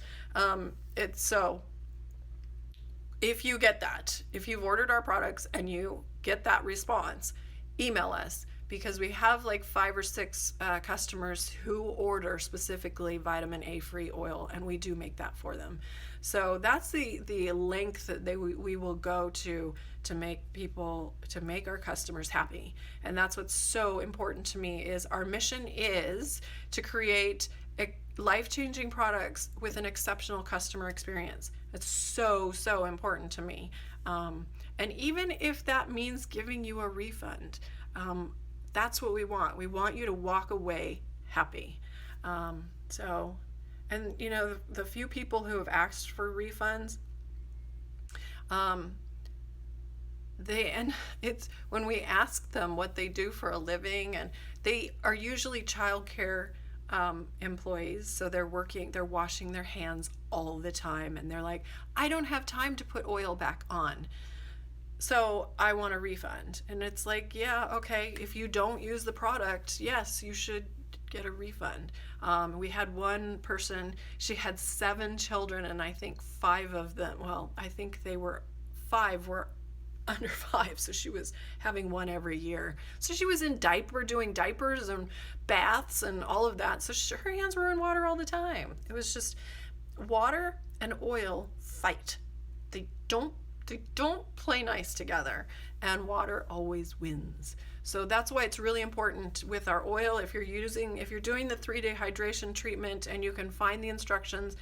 [SPEAKER 1] If you get that, if you've ordered our products and you get that response, email us, because we have like 5 or 6 customers who order specifically vitamin A free oil, and we do make that for them. So that's the length that we will go to make our customers happy. And that's what's so important to me, is our mission is to create life-changing products with an exceptional customer experience. It's so important to me. And even if that means giving you a refund, that's what we want. We want you to walk away happy. And you know, the few people who have asked for refunds, and it's when we ask them what they do for a living, and they are usually childcare employees, so they're washing their hands all the time, and they're like, I don't have time to put oil back on, so I want a refund. And it's like, yeah, okay, if you don't use the product, yes, you should get a refund. We had one person, she had 7 children, and I think 5 of them, well, I think they were 5 were under 5, so she was having one every year. So she was doing diapers and baths and all of that. So her hands were in water all the time. It was just water and oil fight. They don't play nice together, and water always wins. So that's why it's really important with our oil. If you're doing the 3-day hydration treatment, and you can find the instructions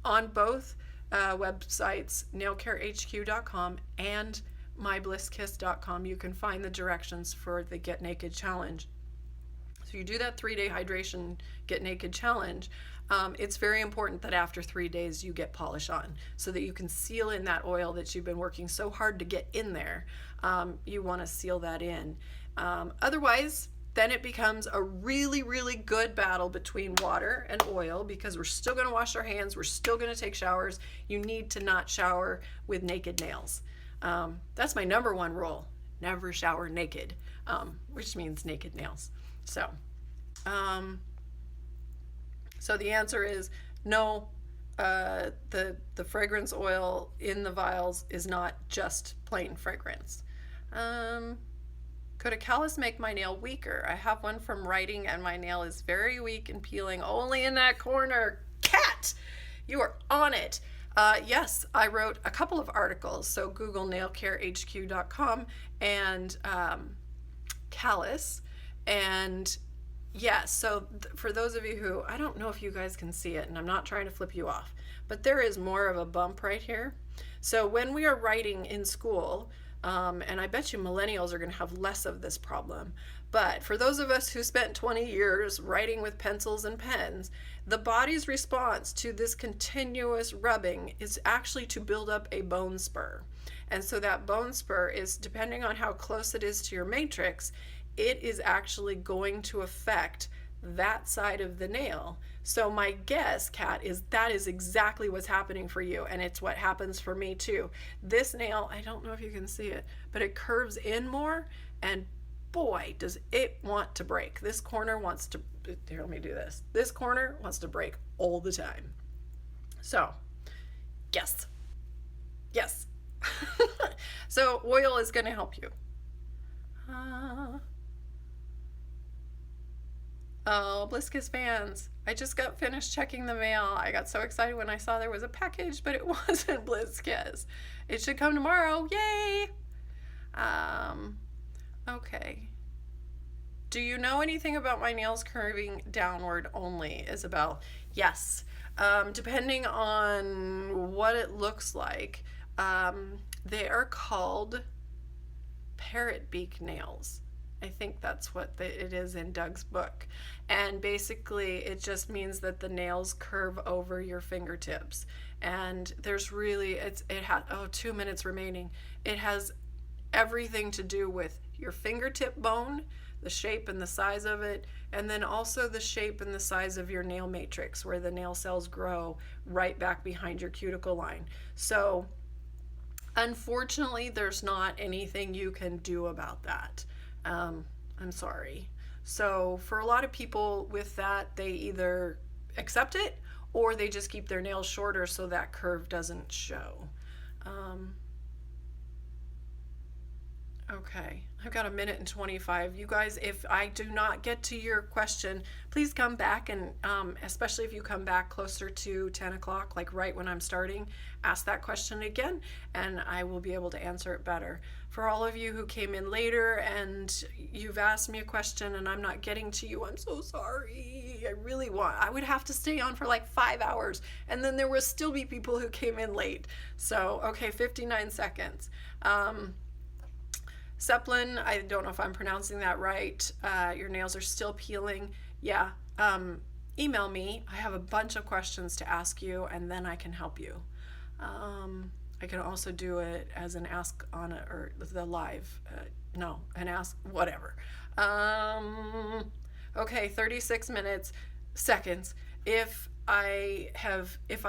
[SPEAKER 1] on both websites, nailcarehq.com and myBlissKiss.com, you can find the directions for the Get Naked Challenge. So you do that 3-day hydration Get Naked Challenge. It's very important that after 3 days you get polish on, so that you can seal in that oil that you've been working so hard to get in there. You want to seal that in. Otherwise, then it becomes a really, really good battle between water and oil, because we're still going to wash our hands, we're still going to take showers. You need to not shower with naked nails. That's my number 1 rule: never shower naked, which means naked nails. So the answer is no. The fragrance oil in the vials is not just plain fragrance. Could a callus make my nail weaker? I have one from writing, and my nail is very weak and peeling only in that corner. Cat, you are on it. Yes, I wrote a couple of articles. So Google nailcarehq.com and callus. And yes, so for those of you who, I don't know if you guys can see it, and I'm not trying to flip you off, but there is more of a bump right here. So when we are writing in school, and I bet you millennials are going to have less of this problem, but for those of us who spent 20 years writing with pencils and pens, the body's response to this continuous rubbing is actually to build up a bone spur. And so that bone spur is, depending on how close it is to your matrix, it is actually going to affect that side of the nail. So my guess, Kat, is that is exactly what's happening for you, and it's what happens for me too. This nail, I don't know if you can see it, but it curves in more, and boy, does it want to break. This corner wants to, here, let me do this. This corner wants to break all the time. So, yes. So oil is going to help you. Oh, BlissKiss fans, I just got finished checking the mail. I got so excited when I saw there was a package, but it wasn't BlissKiss. It should come tomorrow. Yay! Okay. Do you know anything about my nails curving downward only, Isabel? Yes. Depending on what it looks like, they are called parrot beak nails. I think that's what it is in Doug's book. And basically it just means that the nails curve over your fingertips. And there's really, it has, 2 minutes remaining. It has everything to do with your fingertip bone, the shape and the size of it, and then also the shape and the size of your nail matrix, where the nail cells grow right back behind your cuticle line. So unfortunately, there's not anything you can do about that. I'm sorry. So for a lot of people with that, they either accept it or they just keep their nails shorter so that curve doesn't show. Okay, I've got 1:25 minutes. You guys, if I do not get to your question, please come back, and especially if you come back closer to 10 o'clock, like right when I'm starting, ask that question again, and I will be able to answer it better. For all of you who came in later and you've asked me a question and I'm not getting to you, I'm so sorry. I would have to stay on for like 5 hours, and then there will still be people who came in late. So, okay, 59 seconds. Zeppelin, I don't know if I'm pronouncing that right. Your nails are still peeling. Yeah. Email me. I have a bunch of questions to ask you, and then I can help you. I can also do it as an ask on it, or the live, no, an ask, whatever. Okay, 36 seconds. If I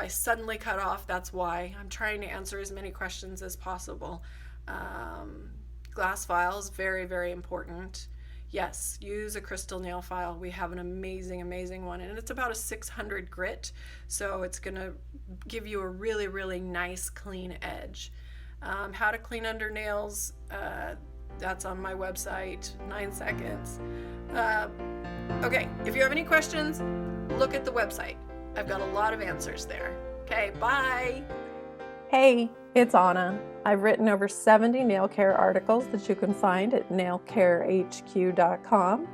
[SPEAKER 1] suddenly cut off, that's why. I'm trying to answer as many questions as possible. Glass files, very, very important. Yes, use a crystal nail file. We have an amazing, amazing one, and it's about a 600 grit, so it's gonna give you a really, really nice clean edge. How to clean under nails, that's on my website, 9 seconds. Okay, if you have any questions, look at the website. I've got a lot of answers there. Okay, bye.
[SPEAKER 2] Hey, it's Anna. I've written over 70 nail care articles that you can find at nailcarehq.com.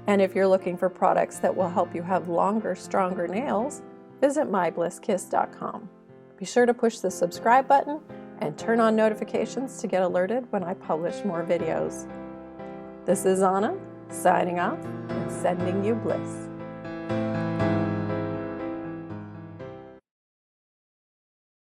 [SPEAKER 2] And if you're looking for products that will help you have longer, stronger nails, visit myblisskiss.com. Be sure to push the subscribe button and turn on notifications to get alerted when I publish more videos. This is Anna, signing off and sending you bliss.